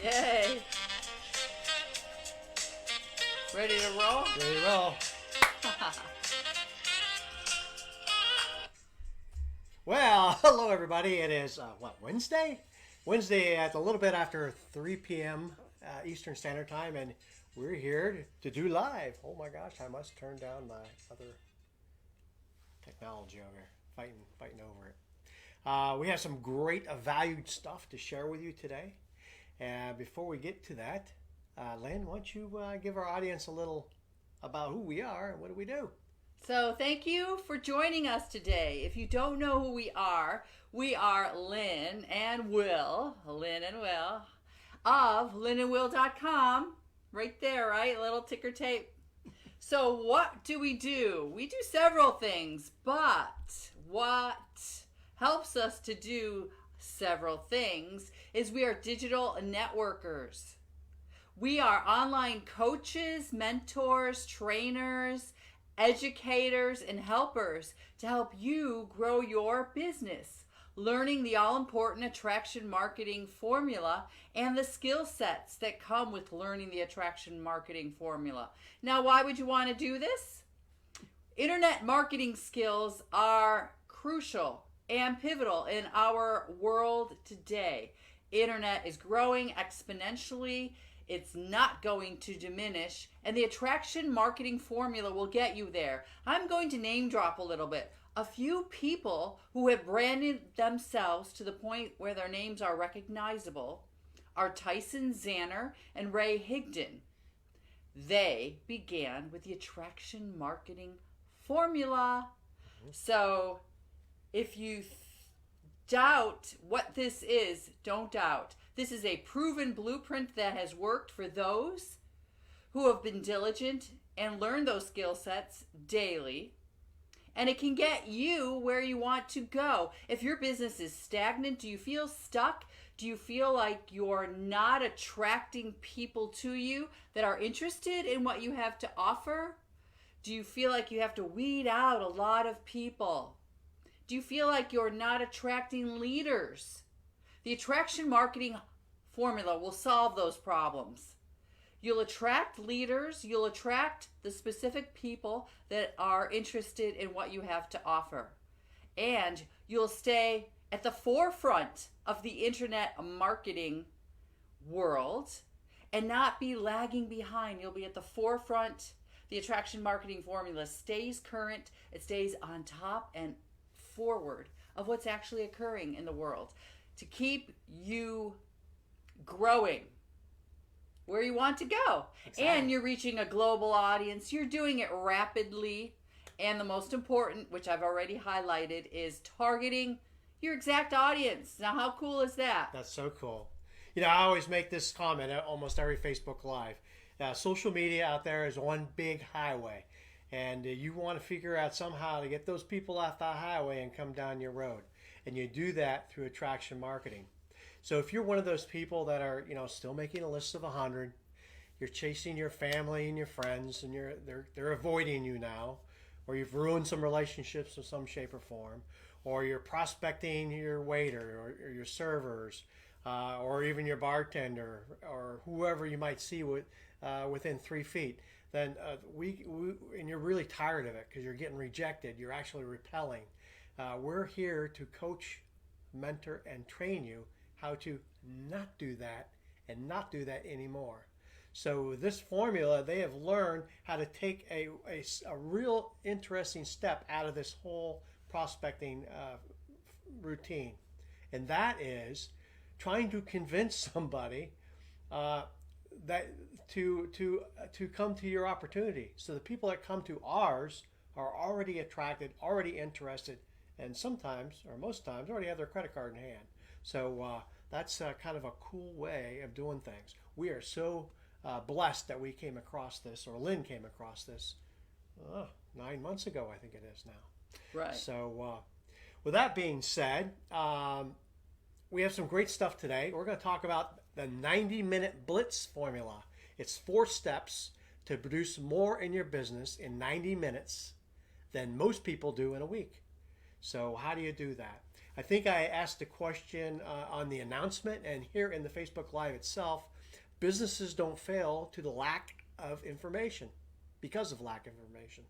Yay. Ready to roll? Ready to roll. Well, hello everybody. It is, Wednesday? Wednesday at a little bit after 3 p.m. Eastern Standard Time, and we're here to do live. Oh my gosh, I must turn down my other technology over here. Fighting over it. We have some great valued stuff to share with you today. And before we get to that, Lynn, why don't you give our audience a little about who we are and what do we do? So thank you for joining us today. If you don't know who we are Lynn and Will of lynnandwill.com. Right there, right? A little ticker tape. So what do? We do several things, but what helps us to do several things is we are digital networkers. We are online coaches, mentors, trainers, educators, and helpers to help you grow your business, learning the all-important attraction marketing formula and the skill sets that come with learning the attraction marketing formula. Now, why would you want to do this? Internet marketing skills are crucial and pivotal in our world today. Internet is growing exponentially. It's not going to diminish, and the attraction marketing formula will get you there. I'm going to name drop a little bit. A few people who have branded themselves to the point where their names are recognizable are Tyson Zanner and Ray Higdon. They began with the attraction marketing formula. So if you doubt what this is, don't doubt. This is a proven blueprint that has worked for those who have been diligent and learned those skill sets daily. And it can get you where you want to go. If your business is stagnant, do you feel stuck? Do you feel like you're not attracting people to you that are interested in what you have to offer? Do you feel like you have to weed out a lot of people? Do you feel like you're not attracting leaders? The attraction marketing formula will solve those problems. You'll attract leaders, you'll attract the specific people that are interested in what you have to offer. And you'll stay at the forefront of the internet marketing world and not be lagging behind. You'll be at the forefront. The attraction marketing formula stays current, it stays on top and forward of what's actually occurring in the world to keep you growing where you want to go. Exactly. And you're reaching a global audience. You're doing it rapidly. And the most important, which I've already highlighted, is targeting your exact audience. Now, how cool is that? That's so cool. You know, I always make this comment at almost every Facebook Live. Social media out there is one big highway. And you want to figure out somehow to get those people off the highway and come down your road. And you do that through attraction marketing. So if you're one of those people that are, still making a list of 100, you're chasing your family and your friends, and they're avoiding you now, or you've ruined some relationships in some shape or form, or you're prospecting your waiter or your servers, or even your bartender, or whoever you might see within 3 feet, then and you're really tired of it because you're getting rejected, you're actually repelling. We're here to coach, mentor, and train you how to not do that and not do that anymore. So with this formula, they have learned how to take a real interesting step out of this whole prospecting routine. And that is trying to convince somebody that to come to your opportunity. So the people that come to ours are already attracted, already interested, and sometimes, or most times, already have their credit card in hand. So that's kind of a cool way of doing things. We are so blessed that we came across this, or Lynn came across this 9 months ago, I think it is now. Right. So with that being said, we have some great stuff today. We're going to talk about the 90-minute Blitz formula. It's 4 steps to produce more in your business in 90 minutes than most people do in a week. So how do you do that? I think I asked a question on the announcement, and here in the Facebook Live itself, businesses don't fail to the lack of information, because of lack of information.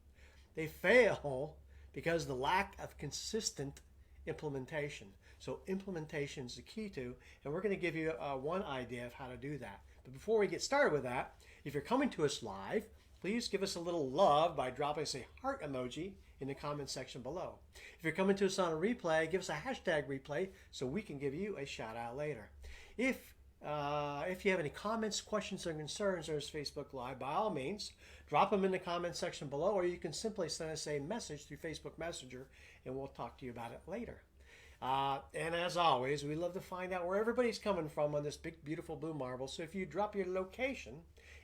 They fail because of the lack of consistent implementation. So implementation is the key to, and we're going to give you one idea of how to do that. But before we get started with that, if you're coming to us live, please give us a little love by dropping us a heart emoji in the comment section below. If you're coming to us on a replay, give us a hashtag replay so we can give you a shout out later. If you have any comments, questions, or concerns on this Facebook Live, by all means, drop them in the comment section below, or you can simply send us a message through Facebook Messenger, and we'll talk to you about it later. And as always, we love to find out where everybody's coming from on this big, beautiful blue marble. So if you drop your location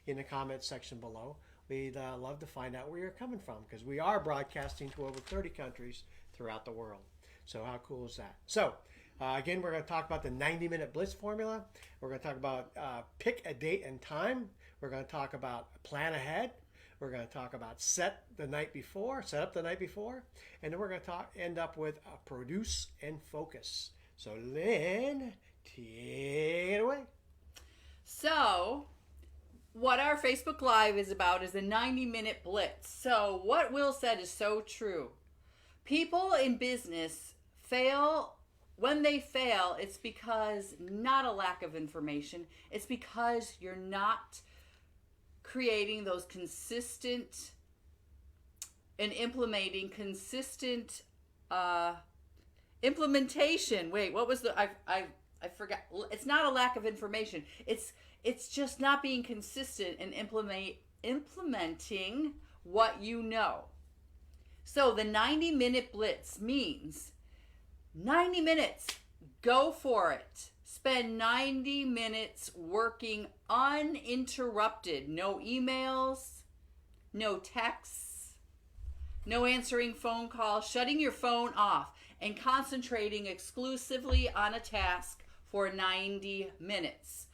in the comment section below, we'd love to find out where you're coming from, because we are broadcasting to over 30 countries throughout the world. So how cool is that? So again, we're going to talk about the 90-minute Blitz formula. We're going to talk about pick a date and time. We're going to talk about plan ahead. We're going to talk about set up the night before, and then we're going to end up with produce and focus. So Lynn, take it away. So what our Facebook Live is about is a 90-minute blitz. So what Will said is so true. People in business fail. When they fail, it's because not a lack of information. It's because you're not creating those consistent and implementing consistent implementation. Wait, what was the I forgot. It's not a lack of information. It's just not being consistent and implementing what you know. So the 90-minute blitz means 90 minutes. Go for it. Spend 90 minutes working uninterrupted. No emails, no texts, no answering phone calls, shutting your phone off, and concentrating exclusively on a task for 90 minutes.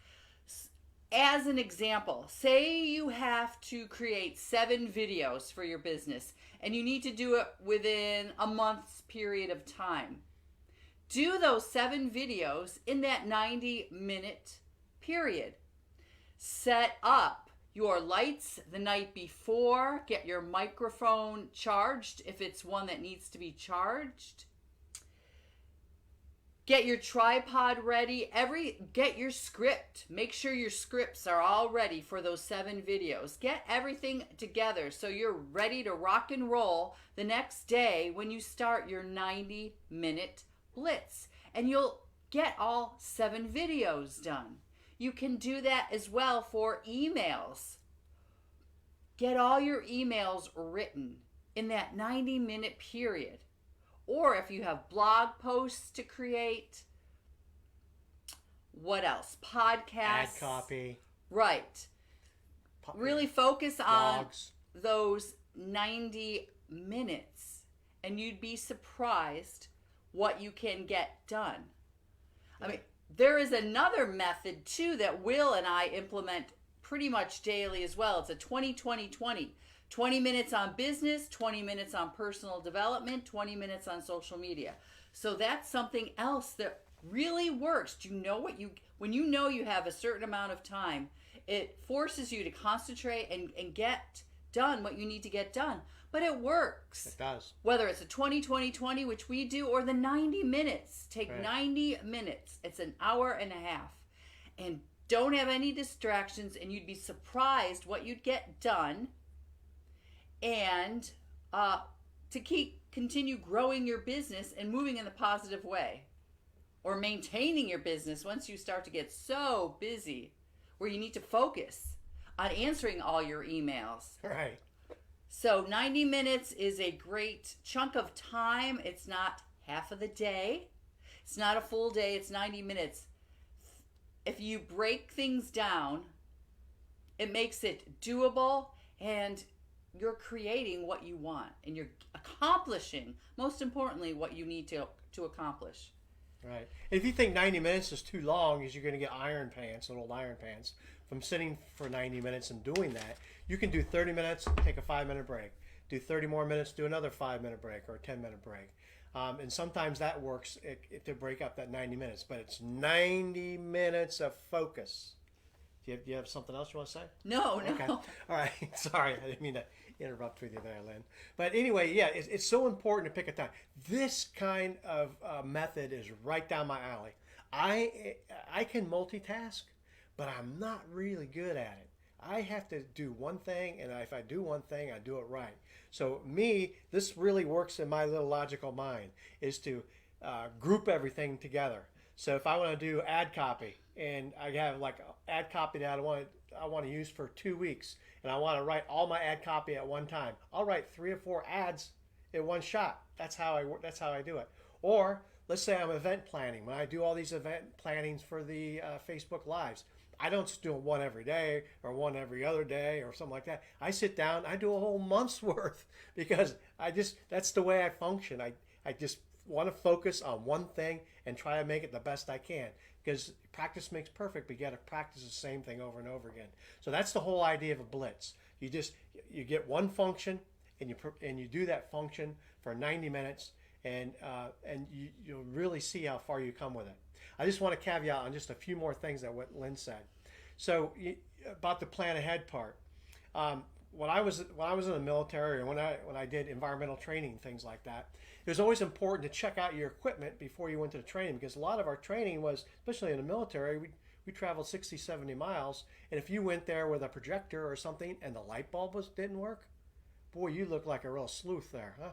As an example, say you have to create 7 videos for your business and you need to do it within a month's period of time. Do those 7 videos in that 90-minute period. Set up your lights the night before. Get your microphone charged if it's one that needs to be charged. Get your tripod ready. Get your script. Make sure your scripts are all ready for those 7 videos. Get everything together so you're ready to rock and roll the next day when you start your 90-minute blitz, and you'll get all 7 videos done. You can do that as well for emails. Get all your emails written in that 90-minute period. Or if you have blog posts to create, what else? Podcasts. Ad copy. Right. Really focus on blogs. Those 90 minutes, and you'd be surprised what you can get done. I mean, there is another method too that Will and I implement pretty much daily as well. It's a 20-20-20. 20 minutes on business, 20 minutes on personal development, 20 minutes on social media. So that's something else that really works. Do you know when you know you have a certain amount of time, it forces you to concentrate and get done what you need to get done. But it works. It does. Whether it's a 20-20-20, which we do, or the 90 minutes. Take right. 90 minutes. It's an hour and a half. And don't have any distractions, and you'd be surprised what you'd get done. And to continue growing your business and moving in the positive way. Or maintaining your business once you start to get so busy where you need to focus on answering all your emails. Right. So 90 minutes is a great chunk of time. It's not half of the day. It's not a full day. It's 90 minutes. If you break things down, it makes it doable, and you're creating what you want, and you're accomplishing, most importantly, what you need to accomplish. Right. If you think 90 minutes is too long, is you're going to get iron pants, little iron pants, from sitting for 90 minutes and doing that. You can do 30 minutes, take a 5-minute break. Do 30 more minutes, do another 5-minute break or a 10-minute break. And sometimes that works to break up that 90 minutes, but it's 90 minutes of focus. Do you have something else you want to say? No. Okay. All right. Sorry, I didn't mean to interrupt with you there, Lynn. But anyway, yeah, it's so important to pick a time. This kind of method is right down my alley. I can multitask, but I'm not really good at it. I have to do one thing, and if I do one thing, I do it right. So this really works in my little logical mind, is to group everything together. So if I want to do ad copy, and I have like ad copy that I want to use for 2 weeks, and I want to write all my ad copy at one time, I'll write 3 or 4 ads in one shot. That's how I do it. Or let's say I'm event planning. When I do all these event plannings for the Facebook Lives, I don't just do one every day or one every other day or something like that. I sit down, I do a whole month's worth, because that's the way I function. I just want to focus on one thing and try to make it the best I can, because practice makes perfect, but you got to practice the same thing over and over again. So that's the whole idea of a blitz. You get one function, and you do that function for 90 minutes, and you'll really see how far you come with it. I just want to caveat on just a few more things that what Lynn said. So about the plan ahead part. When I was in the military, or when I did environmental training, things like that, it was always important to check out your equipment before you went to the training, because a lot of our training was, especially in the military, we traveled 60, 70 miles, and if you went there with a projector or something and the light bulb didn't work, boy, you looked like a real sleuth there, huh?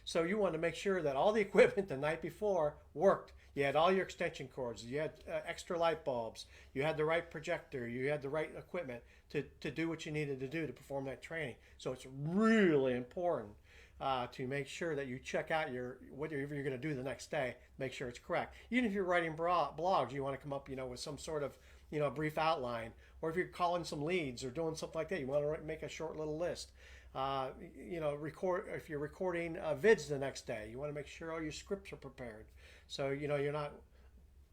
So you wanted to make sure that all the equipment the night before worked. You had all your extension cords, you had extra light bulbs, you had the right projector, you had the right equipment to do what you needed to do to perform that training. So it's really important to make sure that you check out whatever you're going to do the next day, make sure it's correct. Even if you're writing blogs, you want to come up, with some sort of, brief outline, or if you're calling some leads or doing something like that, you want to make a short little list. If you're recording vids the next day, you want to make sure all your scripts are prepared, so you're not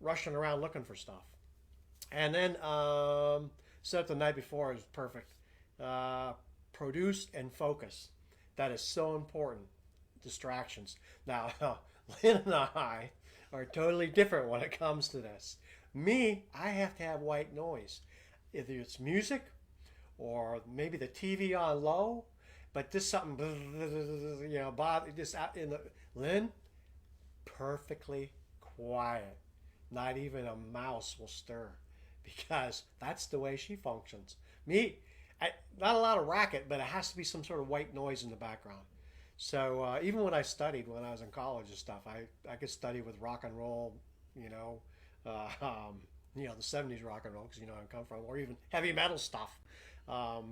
rushing around looking for stuff. And then set up the night before is perfect. Produce and focus. That is so important. Distractions. Now, Lynn and I are totally different when it comes to this. I have to have white noise. Either it's music, or maybe the TV on low, but just something, just out in the Lynn, perfectly quiet. Not even a mouse will stir, because that's the way she functions. Not a lot of racket, but it has to be some sort of white noise in the background. So even when I studied, when I was in college and stuff, I could study with rock and roll, the 70s rock and roll, because I come from, or even heavy metal stuff, or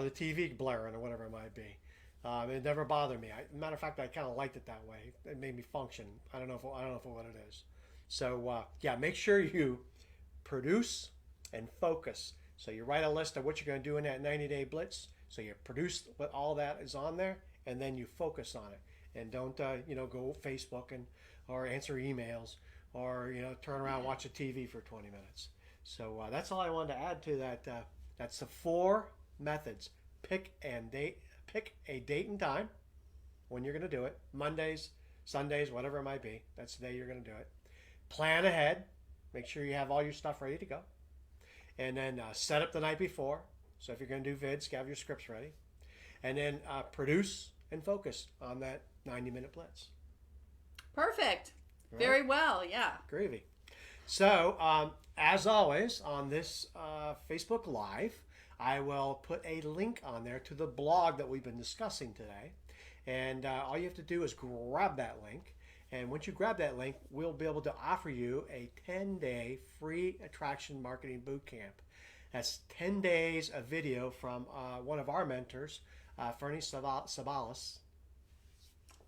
the TV blaring or whatever it might be. It never bothered me. Matter of fact, I kind of liked it that way. It made me function. I don't know what it is. So make sure you produce and focus. So you write a list of what you're going to do in that 90-day blitz. So you produce what all that is on there, and then you focus on it. And don't go Facebook or answer emails, or turn around and watch a TV for 20 minutes. So that's all I wanted to add to that. That's the 4 methods. Pick a date and time when you're going to do it. Mondays, Sundays, whatever it might be. That's the day you're going to do it. Plan ahead. Make sure you have all your stuff ready to go. And then set up the night before. So if you're going to do vids, have your scripts ready. And then produce and focus on that 90-minute blitz. Perfect. Right? Very well, yeah. Gravy. So as always, on this Facebook Live, I will put a link on there to the blog that we've been discussing today. And all you have to do is grab that link. And once you grab that link, we'll be able to offer you a 10-day free Attraction Marketing Bootcamp. That's 10 days of video from one of our mentors, Fernie Ceballos.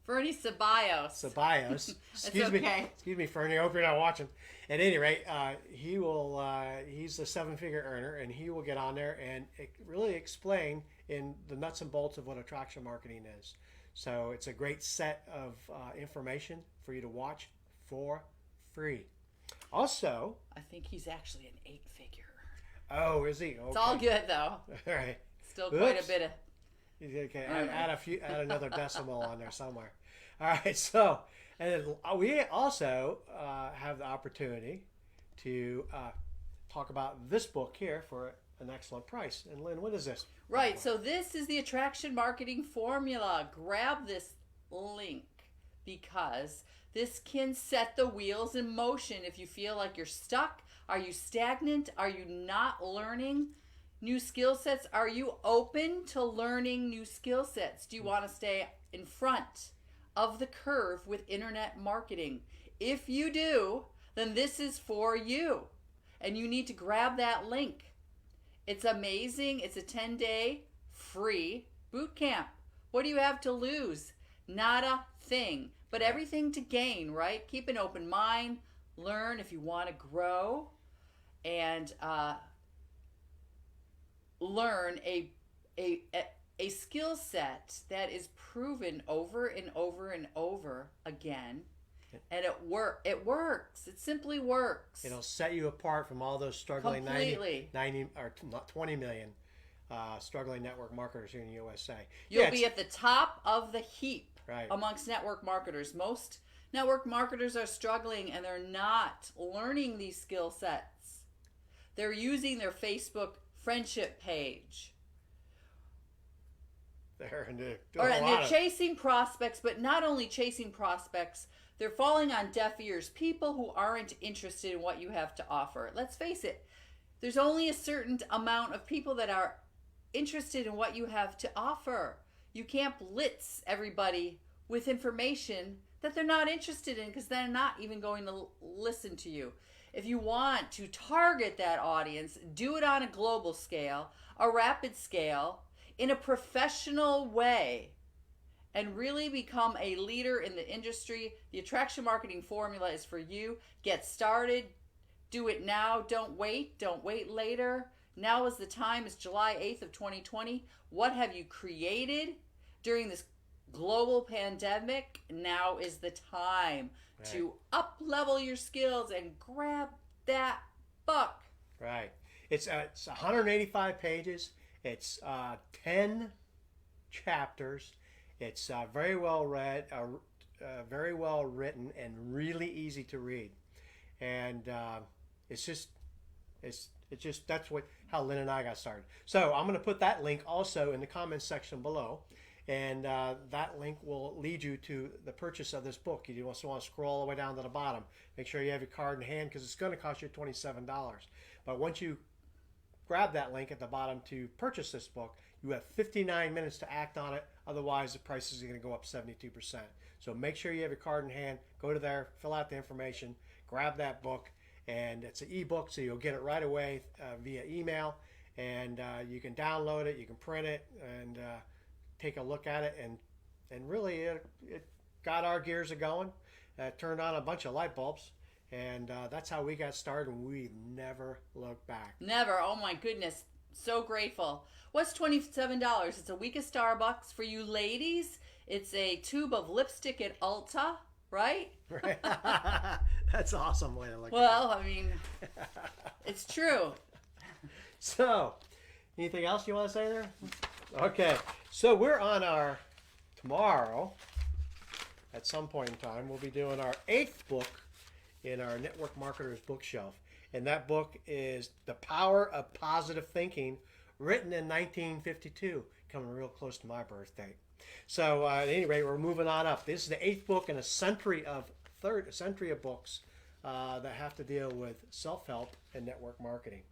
Fernie Ceballos. Ceballos. Excuse me, Fernie. I hope you're not watching. At any rate, he's a 7-figure earner, and he will get on there and really explain in the nuts and bolts of what attraction marketing is. So it's a great set of information for you to watch for free. Also, I think he's actually an 8-figure. Oh, is he? Okay. It's all good though. All right. Still quite a bit of. Okay, add another decimal on there somewhere. All right, so and then we also have the opportunity to talk about this book here for an excellent price. And Lynn, what is this? Right, so this is the Attraction Marketing Formula. Grab this link because this can set the wheels in motion if you feel like you're stuck. Are you stagnant? Are you not learning new skill sets? Are you open to learning new skill sets? Do you want to stay in front of the curve with internet marketing? If you do, then this is for you. And you need to grab that link. It's amazing. It's a 10-day free boot camp. What do you have to lose? Not a thing, but everything to gain, right? Keep an open mind. Learn if you want to grow. And learn a skill set that is proven over and over and over again, and it works. It simply works. It'll set you apart from all those struggling 90 or not 20 million struggling network marketers here in the USA. You'll be at the top of the heap right. amongst network marketers. Most network marketers are struggling and they're not learning these skill sets. They're using their Facebook friendship page. They're chasing prospects, but not only chasing prospects, they're falling on deaf ears. People who aren't interested in what you have to offer. Let's face it, there's only a certain amount of people that are interested in what you have to offer. You can't blitz everybody with information that they're not interested in because they're not even going to listen to you. If you want to target that audience, do it on a global scale, a rapid scale, in a professional way, and really become a leader in the industry. The Attraction Marketing Formula is for you. Get started. Do it now. Don't wait. Don't wait later. Now is the time. It's July 8th of 2020. What have you created during this global pandemic? Now is the time to up-level your skills and grab that book. Right. It's 185 pages. It's 10 chapters. It's very well read, very well written, and really easy to read. And it's just that's how Lynn and I got started. So I'm going to put that link also in the comments section below. And that link will lead you to the purchase of this book. You also want to scroll all the way down to the bottom. Make sure you have your card in hand because it's going to cost you $27. But once you grab that link at the bottom to purchase this book, you have 59 minutes to act on it. Otherwise, the price is going to go up 72%. So make sure you have your card in hand. Go to there, fill out the information, grab that book. And it's an ebook, so you'll get it right away via email. And you can download it, you can print it, and take a look at it, and really it got our gears a-going. Turned on a bunch of light bulbs, and that's how we got started, and we never looked back. Never. Oh my goodness, so grateful. What's $27? It's a week of Starbucks. For you ladies, it's a tube of lipstick at Ulta, right? Right. That's an awesome way to look at it. Well, I mean, it's true. So, anything else you want to say there? Okay, so we're on our, tomorrow, at some point in time, we'll be doing our 8th book in our Network Marketers bookshelf. And that book is The Power of Positive Thinking, written in 1952, coming real close to my birthday. So at any rate, we're moving on up. This is the 8th book in a century of books that have to deal with self-help and network marketing.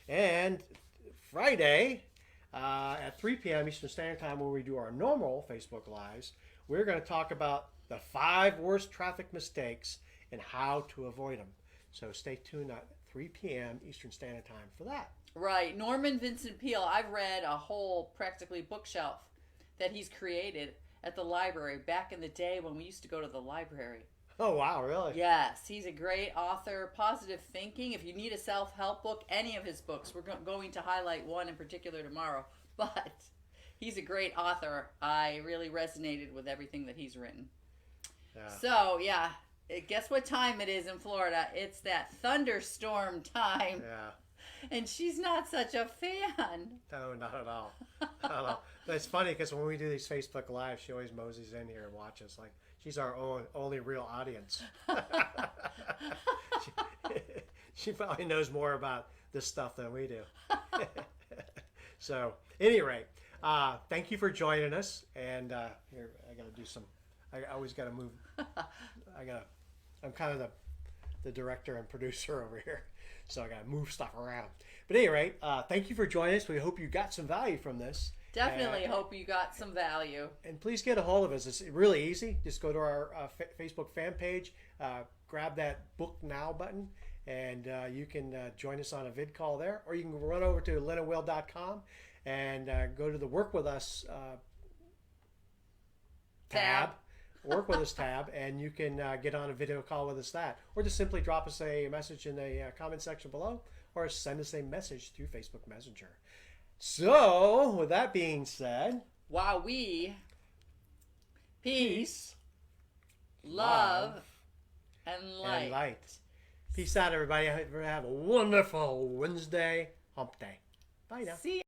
And Friday, at 3 p.m. Eastern Standard Time, when we do our normal Facebook Lives, we're going to talk about the 5 worst traffic mistakes and how to avoid them. So stay tuned at 3 p.m. Eastern Standard Time for that. Right. Norman Vincent Peale, I've read a whole practically bookshelf that he's created at the library back in the day when we used to go to the library. Oh, wow, really? Yes, he's a great author. Positive thinking. If you need a self-help book, any of his books, we're going to highlight one in particular tomorrow, but he's a great author. I really resonated with everything that he's written. Yeah. So, yeah, guess what time it is in Florida? It's that thunderstorm time. Yeah. And she's not such a fan. No, not at all. Not at all. But it's funny because when we do these Facebook Lives, she always moseys in here and watches. Like, She's our only real audience. She probably knows more about this stuff than we do. So, any rate, thank you for joining us. And here, I got to do some. I always got to move. I'm kind of the director and producer over here, so I got to move stuff around. But at any rate, thank you for joining us. We hope you got some value from this. Definitely hope you got some value. And please get a hold of us. It's really easy. Just go to our Facebook fan page, grab that Book Now button, and you can join us on a vid call there. Or you can run over to linandwill.com and go to the Work With Us tab. Work With Us tab, and you can get on a video call with us or just simply drop us a message in the comment section below, or send us a message through Facebook Messenger. So, with that being said, while we peace, love, and light. Peace out, everybody. Have a wonderful Wednesday hump day. Bye now. See